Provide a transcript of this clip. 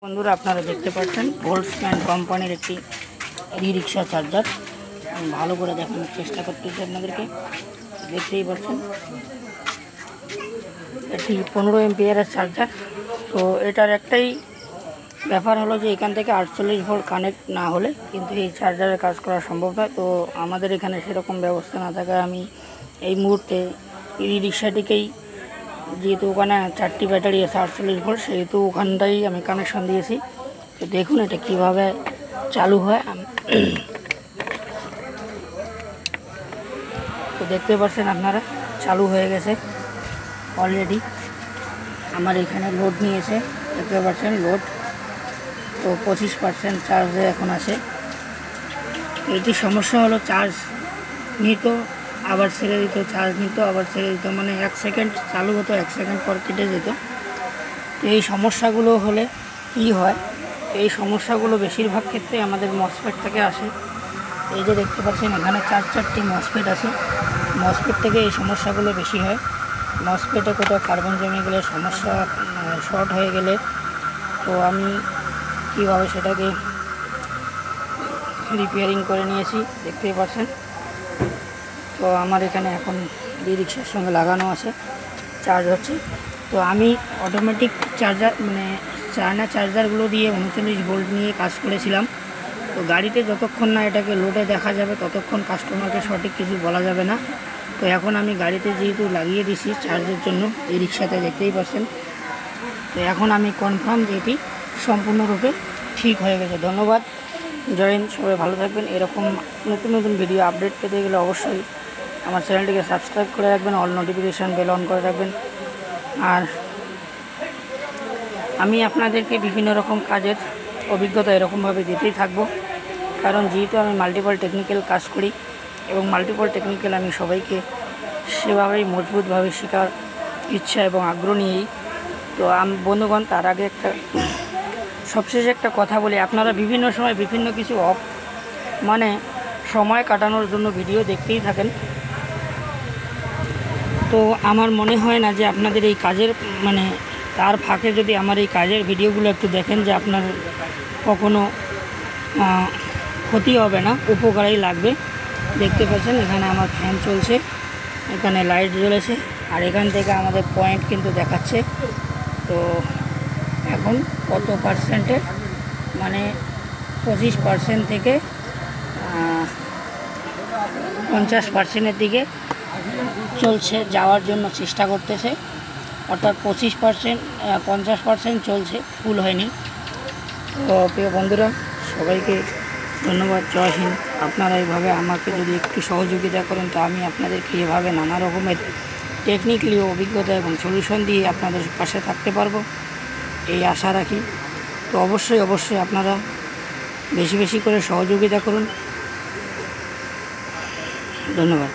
বন্ধুরা আপনারা দেখতে পাচ্ছেন ভোল্টসম্যান কোম্পানির একটি ই-রিক্সা চার্জার। আমি ভালো করে দেখানোর চেষ্টা করতেছি আপনাদেরকে। দেখতেই পাচ্ছেন এটি 15 এমপিয়ারের চার্জার। তো এটার একটাই ব্যাপার হলো যে এখান থেকে 48 ভোল্ট কানেক্ট না হলে কিন্তু এই চার্জারের কাজ করা সম্ভব নয়। তো আমাদের এখানে সেরকম ব্যবস্থা না থাকায় আমি এই মুহূর্তে ই-রিক্সাটিকেই, যেহেতু ওখানে 4টি ব্যাটারি আছে 48 ভোল্ট, সেহেতু ওখানটাই আমি কানেকশন দিয়েছি। তো দেখুন এটা কিভাবে চালু হয়। তো দেখতে পাচ্ছেন আপনারা চালু হয়ে গেছে অলরেডি। আমার এখানে লোড নিয়েছে, দেখতে পাচ্ছেন লোড। তো 25% চার্জে এখন আছে। এটি সমস্যা হলো চার্জ নিত আবার ছেড়ে দিত, চার্জ নিত আবার ছেড়ে দিত, মানে 1 সেকেন্ড চালু হতো 1 সেকেন্ড পর কেটে যেত। তো এই সমস্যাগুলো হলে কি হয়, এই সমস্যাগুলো বেশিরভাগ ক্ষেত্রে আমাদের মসফেট থেকে আসে। এই যে দেখতে পাচ্ছেন এখানে 4টি মসফেট আছে। মসফেট থেকে এই সমস্যাগুলো বেশি হয়। মসফেটে কোথাও কার্বন জমে গেলে সমস্যা, শর্ট হয়ে গেলে, তো আমি কীভাবে সেটাকে রিপেয়ারিং করে নিয়েছি দেখতেই পাচ্ছেন। তো আমার এখানে এখন ই-রিক্সার সঙ্গে লাগানো আছে, চার্জ হচ্ছে। তো আমি অটোমেটিক চার্জার মানে চায়না চার্জারগুলো দিয়ে 39 ভোল্ট নিয়ে কাজ করেছিলাম। তো গাড়িতে যতক্ষণ না এটাকে লোডে দেখা যাবে ততক্ষণ কাস্টমারকে সঠিক কিছু বলা যাবে না। তো এখন আমি গাড়িতে যেহেতু লাগিয়ে দিছি চার্জের জন্য, ই-রিক্সাতে দেখতেই পাচ্ছেন। তো এখন আমি কনফার্ম যে এটি সম্পূর্ণরূপে ঠিক হয়ে গেছে। ধন্যবাদ, জয় হিন্দ, সবাই ভালো থাকবেন। এরকম নতুন নতুন ভিডিও আপডেট পেতে গেলে অবশ্যই আমার চ্যানেলটিকে সাবস্ক্রাইব করে রাখবেন, অল নোটিফিকেশান বেল অন করে রাখবেন। আর আমি আপনাদেরকে বিভিন্ন রকম কাজের অভিজ্ঞতা এরকমভাবে দিতেই থাকবো, কারণ যেহেতু আমি মাল্টিপল টেকনিক্যাল কাজ করি এবং মাল্টিপল টেকনিক্যাল আমি সবাইকে সেভাবেই মজবুতভাবে শেখার ইচ্ছা এবং আগ্রহ নিয়েই। তো বন্ধুগণ, তার আগে সবশেষে একটা কথা বলি, আপনারা বিভিন্ন সময় বিভিন্ন কিছু মানে সময় কাটানোর জন্য ভিডিও দেখতেই থাকেন। তো আমার মনে হয় না যে আপনাদের এই কাজের মানে তার ফাঁকে যদি আমার এই কাজের ভিডিওগুলো একটু দেখেন, যে আপনার কখনো ক্ষতি হবে না, উপকারেই লাগবে। দেখতে পাচ্ছেন এখানে আমার ফ্যান চলছে, এখানে লাইট জ্বলেছে, আর এখান থেকে আমাদের পয়েন্ট কিন্তু দেখাচ্ছে। তো এখন কত পার্সেন্টে, মানে 25% থেকে 50%-এর দিকে চলছে, যাওয়ার জন্য চেষ্টা করতেছে। অর্থাৎ 25% 50% চলছে, ফুল হয়নি। তো প্রিয় বন্ধুরা, সবাইকে ধন্যবাদ, জয় হিন্দ। আপনারা এইভাবে আমাকে যদি একটু সহযোগিতা করেন, তো আমি আপনাদেরকে এভাবে নানা রকমের টেকনিক্যালি অভিজ্ঞতা এবং সলিউশন দিয়ে আপনাদের পাশে থাকতে পারবো, এই আশা রাখি। তো অবশ্যই আপনারা বেশি বেশি করে সহযোগিতা করুন। ধন্যবাদ।